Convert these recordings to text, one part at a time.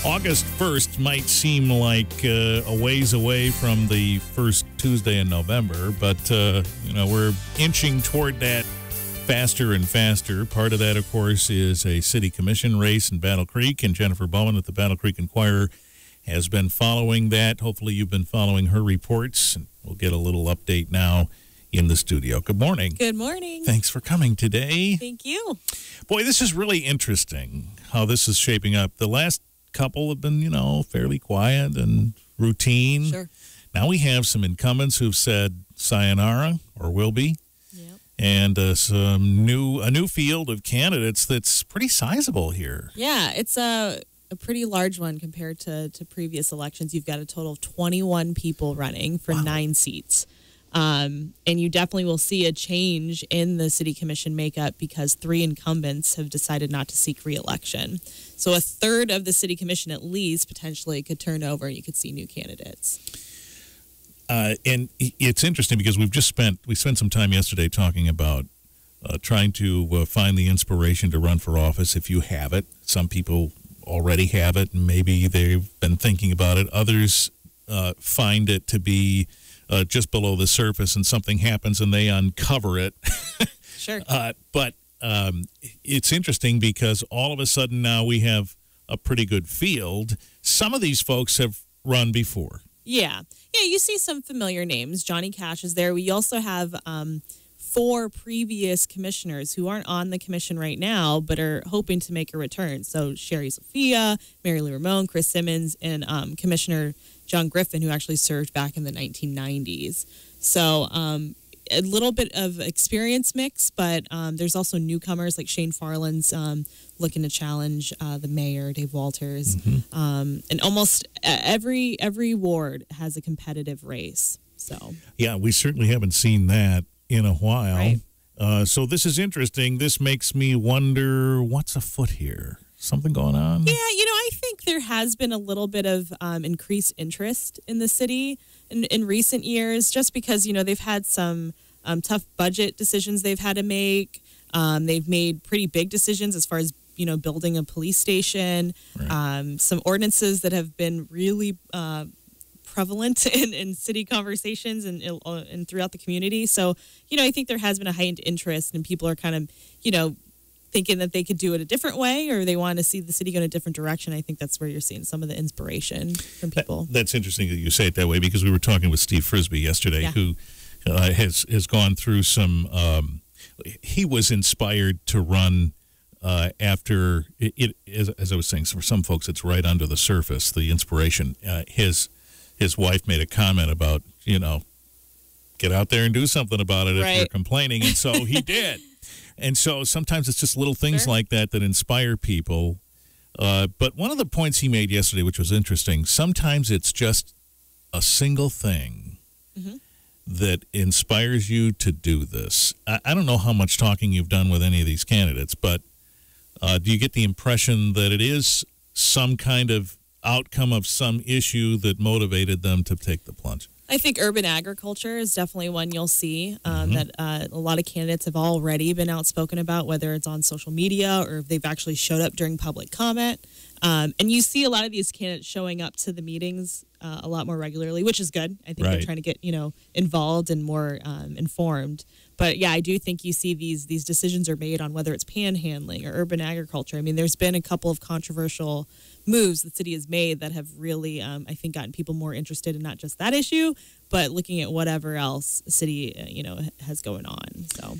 August 1st might seem like a ways away from the first Tuesday in November, but, we're inching toward that faster and faster. Part of that, of course, is a city commission race in Battle Creek, and Jennifer Bowman at the Battle Creek Enquirer has been following that. Hopefully you've been following her reports, and we'll get a little update now in the studio. Good morning. Good morning. Thanks for coming today. Thank you. Boy, this is really interesting how this is shaping up. The last couple have been, fairly quiet and routine. Sure. Now we have some incumbents who've said sayonara, or will be. Yep. And a new field of candidates that's pretty sizable here. Yeah, it's a pretty large one compared to previous elections. You've got a total of 21 people running for 9 seats. And you definitely will see a change in the city commission makeup because 3 incumbents have decided not to seek re-election. So a third of the city commission at least potentially could turn over and you could see new candidates. And it's interesting because we spent some time yesterday talking about trying to find the inspiration to run for office if you have it. Some people already have it and maybe they've been thinking about it. Others find it to be just below the surface and something happens and they uncover it. Sure. But it's interesting because all of a sudden now we have a pretty good field. Some of these folks have run before. Yeah, you see some familiar names. Johnny Cash is there. We also have 4 previous commissioners who aren't on the commission right now but are hoping to make a return. So Sherry Sophia, Mary Lou Ramon, Chris Simmons, and Commissioner John Griffin, who actually served back in the 1990s. So a little bit of experience mix, but there's also newcomers like Shane Farland's looking to challenge the mayor, Dave Walters. Mm-hmm. And almost every ward has a competitive race. So yeah, we certainly haven't seen that in a while. Right. So this is interesting. This makes me wonder what's afoot here. Something going on? Yeah, I think there has been a little bit of increased interest in the city in recent years, just because, they've had some tough budget decisions they've had to make. They've made pretty big decisions as far as, building a police station, right. Some ordinances that have been really prevalent in city conversations and throughout the community. So, I think there has been a heightened interest and people are kind of, thinking that they could do it a different way or they want to see the city go in a different direction. I think that's where you're seeing some of the inspiration from people. That's interesting that you say it that way because we were talking with Steve Frisbee yesterday, yeah. who has gone through some. He was inspired to run after it. As I was saying, for some folks, it's right under the surface. The inspiration. His wife made a comment about get out there and do something about it right. if you're complaining, and so he did. And so sometimes it's just little things sure. like that inspire people. But one of the points he made yesterday, which was interesting, sometimes it's just a single thing mm-hmm. that inspires you to do this. I don't know how much talking you've done with any of these candidates, but do you get the impression that it is some kind of outcome of some issue that motivated them to take the plunge? I think urban agriculture is definitely one you'll see mm-hmm. that a lot of candidates have already been outspoken about, whether it's on social media or if they've actually showed up during public comment. And you see a lot of these candidates showing up to the meetings a lot more regularly, which is good. I think right. they're trying to get, involved and more informed. But yeah, I do think you see these decisions are made on whether it's panhandling or urban agriculture. I mean, there's been a couple of controversial moves the city has made that have really, I think, gotten people more interested in not just that issue, but looking at whatever else the city, has going on. So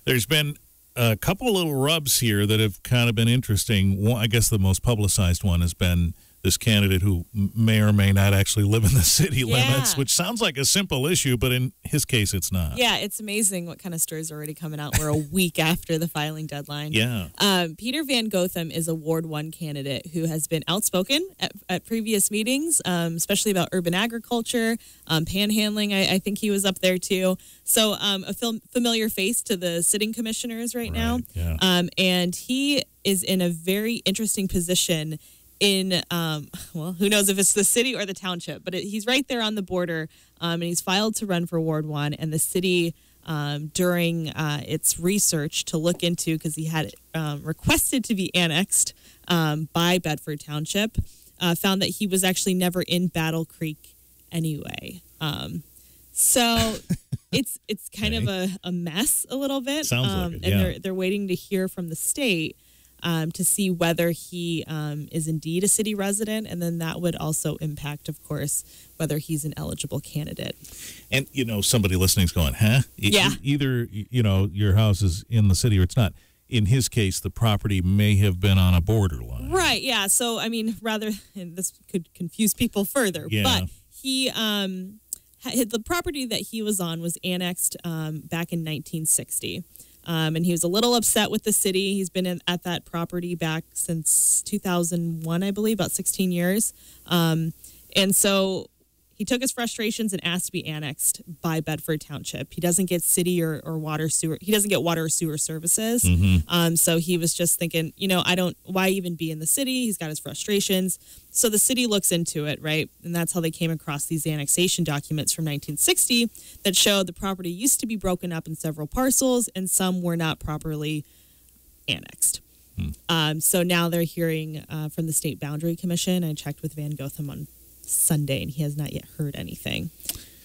there's been a couple little rubs here that have kind of been interesting. One, I guess the most publicized one has been this candidate who may or may not actually live in the city limits, which sounds like a simple issue, but in his case, it's not. Yeah, it's amazing what kind of stories are already coming out. We're a week after the filing deadline. Yeah. Peter Van Gotham is a Ward 1 candidate who has been outspoken at previous meetings, especially about urban agriculture, panhandling. I think he was up there too. So a familiar face to the sitting commissioners right now. Yeah. And he is in a very interesting position in, who knows if it's the city or the township, but he's right there on the border, and he's filed to run for Ward 1, and the city during its research to look into, because he had requested to be annexed by Bedford Township, found that he was actually never in Battle Creek anyway. So it's kind of a mess a little bit. Sounds like it, yeah. And they're waiting to hear from the state to see whether he is indeed a city resident, and then that would also impact, of course, whether he's an eligible candidate. And, somebody listening's going, huh? Yeah. Either, your house is in the city or it's not. In his case, the property may have been on a borderline. Right, yeah. So, I mean, and this could confuse people further, yeah. But he, the property that he was on was annexed back in 1960. And he was a little upset with the city. He's been at that property back since 2001, I believe, about 16 years. And so he took his frustrations and asked to be annexed by Bedford Township. He doesn't get city or water sewer. He doesn't get water or sewer services. Mm-hmm. So he was just thinking, why even be in the city? He's got his frustrations. So the city looks into it, right? And that's how they came across these annexation documents from 1960 that showed the property used to be broken up in several parcels and some were not properly annexed. So now they're hearing from the State Boundary Commission. I checked with Van Gotham on Sunday, and he has not yet heard anything.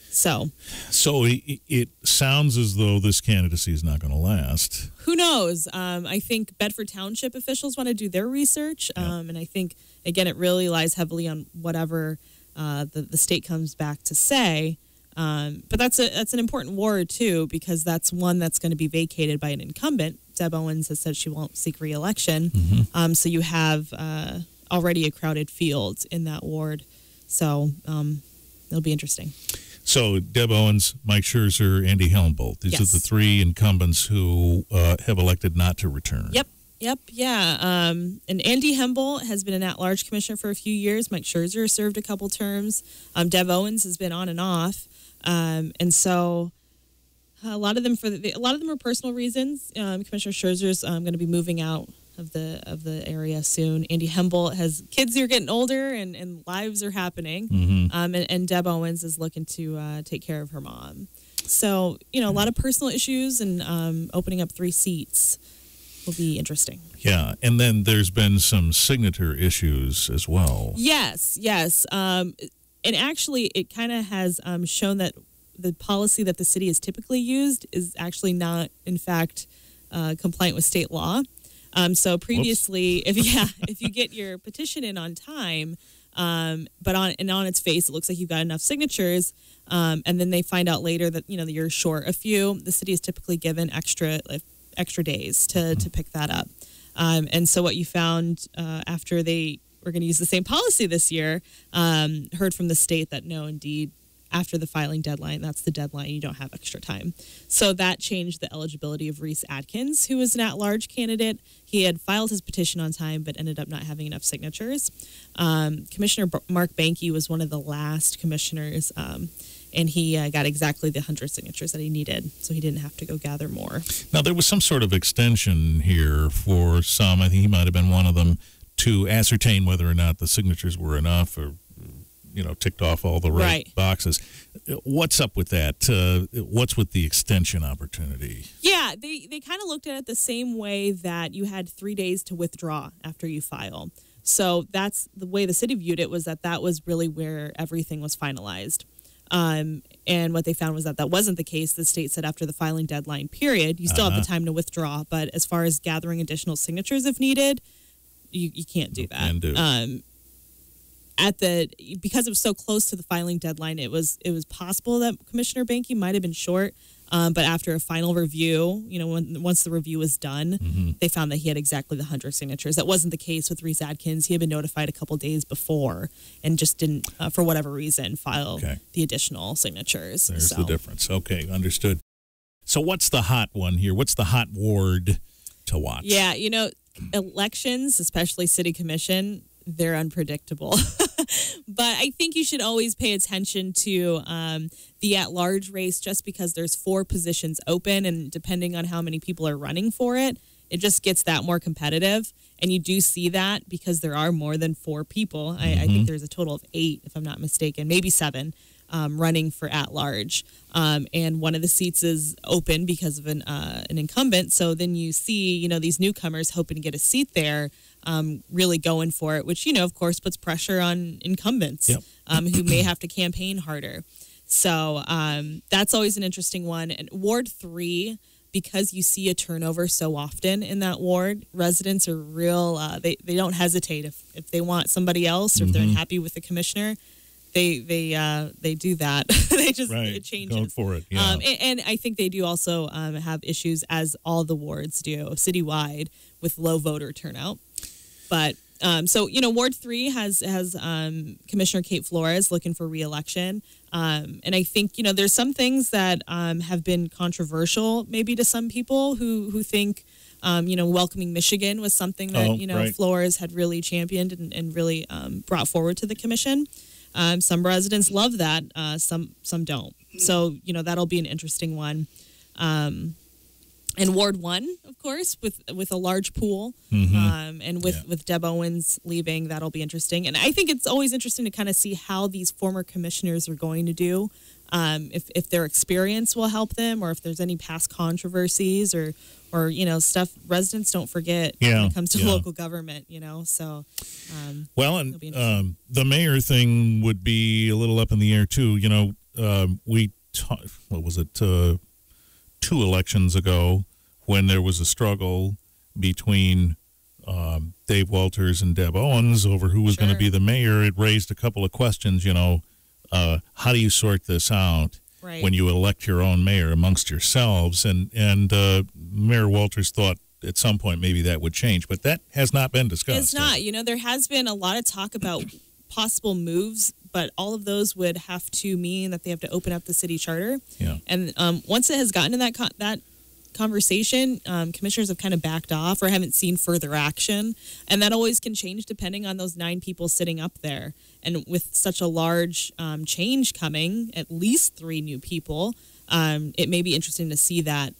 So it sounds as though this candidacy is not going to last. Who knows? I think Bedford Township officials want to do their research, and I think, again, it really lies heavily on whatever the state comes back to say. But that's an important ward, too, because that's one that's going to be vacated by an incumbent. Deb Owens has said she won't seek re-election. Mm-hmm. So you have already a crowded field in that ward. So it'll be interesting. So Deb Owens, Mike Scherzer, Andy Helmbolt. These are the three incumbents who have elected not to return. Yep, yeah. And Andy Helmbolt has been an at-large commissioner for a few years. Mike Scherzer served a couple terms. Deb Owens has been on and off. And so a lot of them are personal reasons. Commissioner Scherzer's going to be moving out of the area soon. Andy Helmbolt has kids who are getting older and lives are happening. Mm-hmm. And Deb Owens is looking to take care of her mom. So, a lot of personal issues, and opening up 3 seats will be interesting. Yeah, and then there's been some signature issues as well. Yes. And actually, it kind of has shown that the policy that the city has typically used is actually not, in fact, compliant with state law. So previously, if you get your petition in on time, but on its face, it looks like you've got enough signatures, and then they find out later that you're short a few, the city is typically given extra days to pick that up. And so what you found after they were going to use the same policy this year, heard from the state that no, indeed, after the filing deadline, that's the deadline, you don't have extra time. So that changed the eligibility of Reese Atkins, who was an at-large candidate. He had filed his petition on time, but ended up not having enough signatures. Commissioner Mark Banke was one of the last commissioners, and he got exactly the 100 signatures that he needed, so he didn't have to go gather more. Now, there was some sort of extension here for some, I think he might have been one of them, to ascertain whether or not the signatures were enough or ticked off all the right boxes. What's up with that? What's with the extension opportunity? Yeah, they kind of looked at it the same way that you had 3 days to withdraw after you file. So that's the way the city viewed it, was that was really where everything was finalized. And what they found was that wasn't the case. The state said after the filing deadline period, you still have the time to withdraw. But as far as gathering additional signatures if needed, you can't do that. Can do. Because it was so close to the filing deadline, it was possible that Commissioner Banke might have been short. But after a final review, once the review was done, mm-hmm. they found that he had exactly the 100 signatures. That wasn't the case with Reese Atkins. He had been notified a couple days before and just didn't, for whatever reason, file the additional signatures. There's the difference. Okay, understood. So what's the hot one here? What's the hot ward to watch? Yeah, elections, especially city commission, they're unpredictable. But I think you should always pay attention to the at-large race, just because there's 4 positions open, and depending on how many people are running for it, it just gets that more competitive. And you do see that because there are more than 4 people. I think there's a total of 8, if I'm not mistaken, maybe 7. running for at-large. And one of the seats is open because of an incumbent. So then you see, these newcomers hoping to get a seat there, really going for it, which, of course, puts pressure on incumbents who may have to campaign harder. So that's always an interesting one. And Ward 3, because you see a turnover so often in that ward, residents are real, they don't hesitate. If they want somebody else or if they're unhappy with the commissioner, they do that. It changes. Go for it. Yeah. And I think they do also have issues, as all the wards do, citywide, with low voter turnout. But so Ward 3 has Commissioner Kate Flores looking for re-election, and I think there's some things that have been controversial maybe to some people who think welcoming Michigan was something that Flores had really championed and really brought forward to the commission. Some residents love that, some don't. So that'll be an interesting one. And Ward 1, of course, with a large pool, and with Deb Owens leaving, that'll be interesting. And I think it's always interesting to kind of see how these former commissioners are going to do, if their experience will help them, or if there's any past controversies or stuff residents don't forget when it comes to local government. So the mayor thing would be a little up in the air too. What was it? 2 elections ago, when there was a struggle between Dave Walters and Deb Owens over who was going to be the mayor, it raised a couple of questions. How do you sort this out when you elect your own mayor amongst yourselves? And Mayor Walters thought at some point maybe that would change, but that has not been discussed. It's not. There has been a lot of talk about possible moves, but all of those would have to mean that they have to open up the city charter. Yeah. And once it has gotten to that conversation, commissioners have kind of backed off or haven't seen further action. And that always can change depending on those 9 people sitting up there. And with such a large change coming, at least 3 new people, it may be interesting to see that,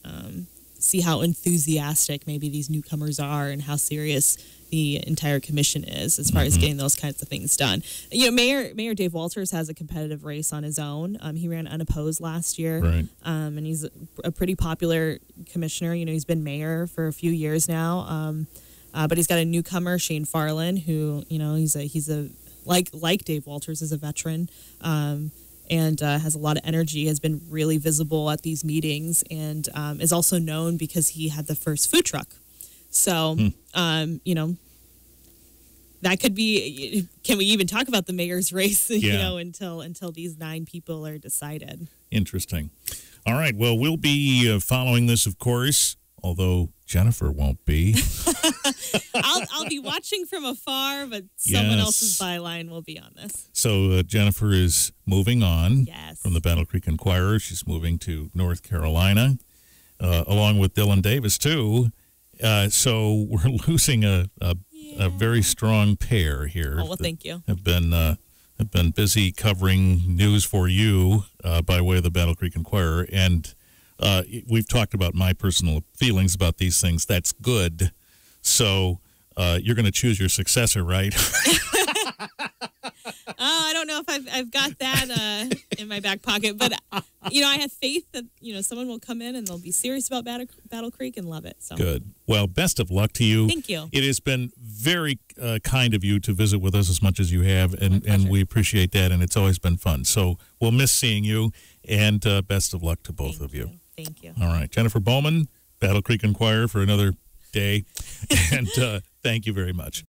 see how enthusiastic maybe these newcomers are and how serious the entire commission is as far as getting those kinds of things done. Mayor Dave Walters has a competitive race on his own. He ran unopposed last year, and he's a pretty popular commissioner. He's been mayor for a few years now, but he's got a newcomer, Shane Farland, who he's a like Dave Walters is a veteran. And has a lot of energy, has been really visible at these meetings, and is also known because he had the first food truck. So, that could be, can we even talk about the mayor's race, until these 9 people are decided? Interesting. All right. Well, we'll be following this, of course, although Jennifer won't be. I'll be watching from afar, but someone else's byline will be on this. So Jennifer is moving on from the Battle Creek Enquirer. She's moving to North Carolina, along with Dylan Davis, too. So we're losing a very strong pair here. Oh, well, thank you. Have been busy covering news for you by way of the Battle Creek Enquirer, and we've talked about my personal feelings about these things. That's good. So you're going to choose your successor, right? I don't know if I've got that in my back pocket, but I have faith that someone will come in and they'll be serious about Battle Creek and love it. So good. Well, best of luck to you. Thank you. It has been very kind of you to visit with us as much as you have, and we appreciate that. And it's always been fun. So we'll miss seeing you, and best of luck to both of you. Thank you. All right, Jennifer Bowman, Battle Creek Enquirer for another day, and thank you very much.